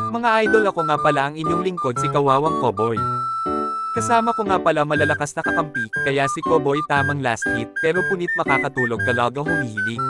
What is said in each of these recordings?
Mga idol, ako nga pala ang inyong lingkod, si Kawawang Cowboy. Kasama ko nga pala malalakas na kakampi, kaya si Cowboy tamang last hit, pero punit makakatulog talaga humihilig.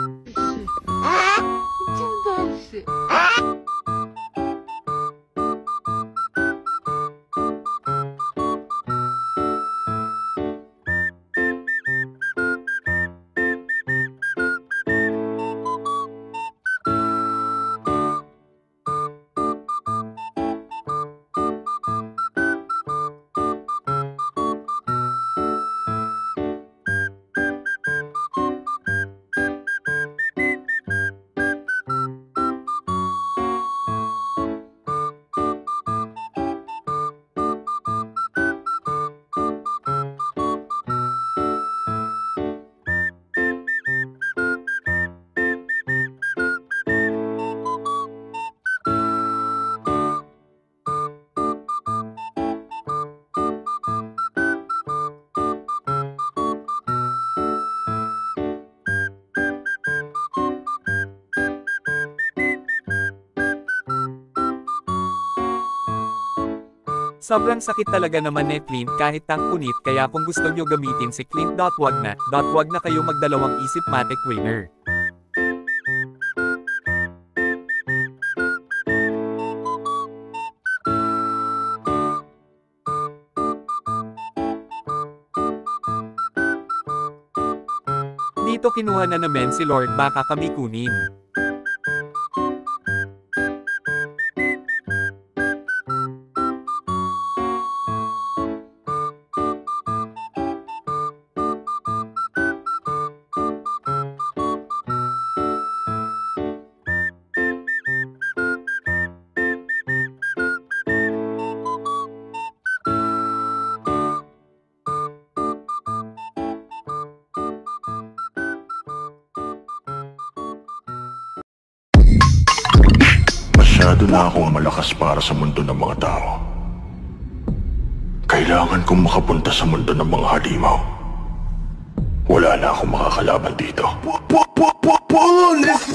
Sobrang sakit talaga naman ni Clint kahit tang punit, kaya kung gusto nyo gamitin si Clint, wag na kayo magdalawang isip, matic winner. Dito kinuha na naman si Lord, baka kami kunin. Masyado na akong malakas para sa mundo ng mga tao. Kailangan kong makapunta sa mundo ng mga halimaw. Wala na akong makakalaban dito. Police!